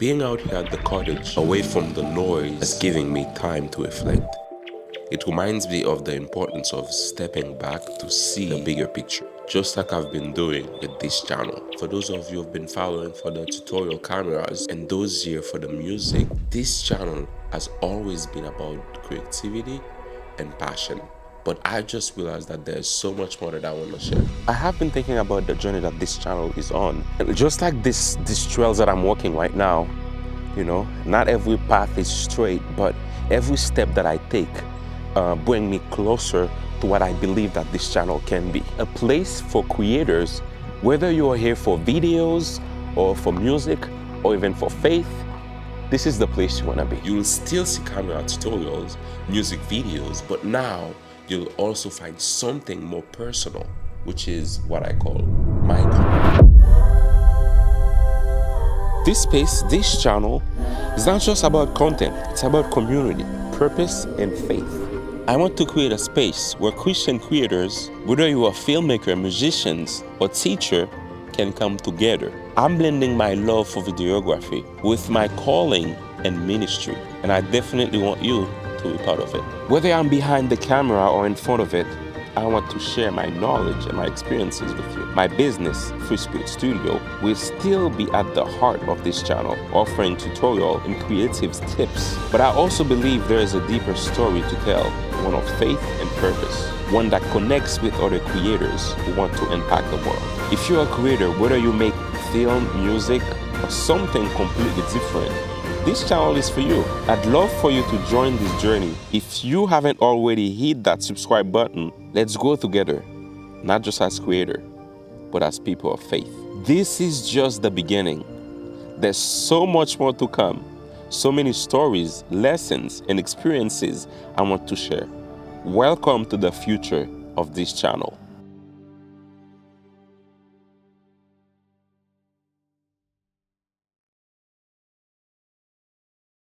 Being out here at the cottage, away from the noise, is giving me time to reflect. It reminds me of the importance of stepping back to see the bigger picture, just like I've been doing with this channel. For those of you who've been following for the tutorial cameras and those here for the music, this channel has always been about creativity and passion. But I just realized that there's so much more that I want to share. I have been thinking about the journey that this channel is on. And just like these trails that I'm walking right now, you know, not every path is straight, but every step that I take bring me closer to what I believe that this channel can be. A place for creators, whether you are here for videos or for music or even for faith, this is the place you want to be. You will still see camera tutorials, music videos, but now you'll also find something more personal, which is what I call my corner. This space, this channel, is not just about content, it's about community, purpose, and faith. I want to create a space where Christian creators, whether you are filmmaker, musicians, or teacher, can come together. I'm blending my love for videography with my calling and ministry, and I definitely want you to be part of it. Whether I'm behind the camera or in front of it, I want to share my knowledge and my experiences with you. My business, Free Spirit Studio, will still be at the heart of this channel, offering tutorial and creative tips. But I also believe there is a deeper story to tell, one of faith and purpose, one that connects with other creators who want to impact the world. If you're a creator, whether you make film, music, or something completely different, this channel is for you. I'd love for you to join this journey. If you haven't already hit that subscribe button, let's go together, not just as creator, but as people of faith. This is just the beginning. There's so much more to come. So many stories, lessons, and experiences I want to share. Welcome to the future of this channel.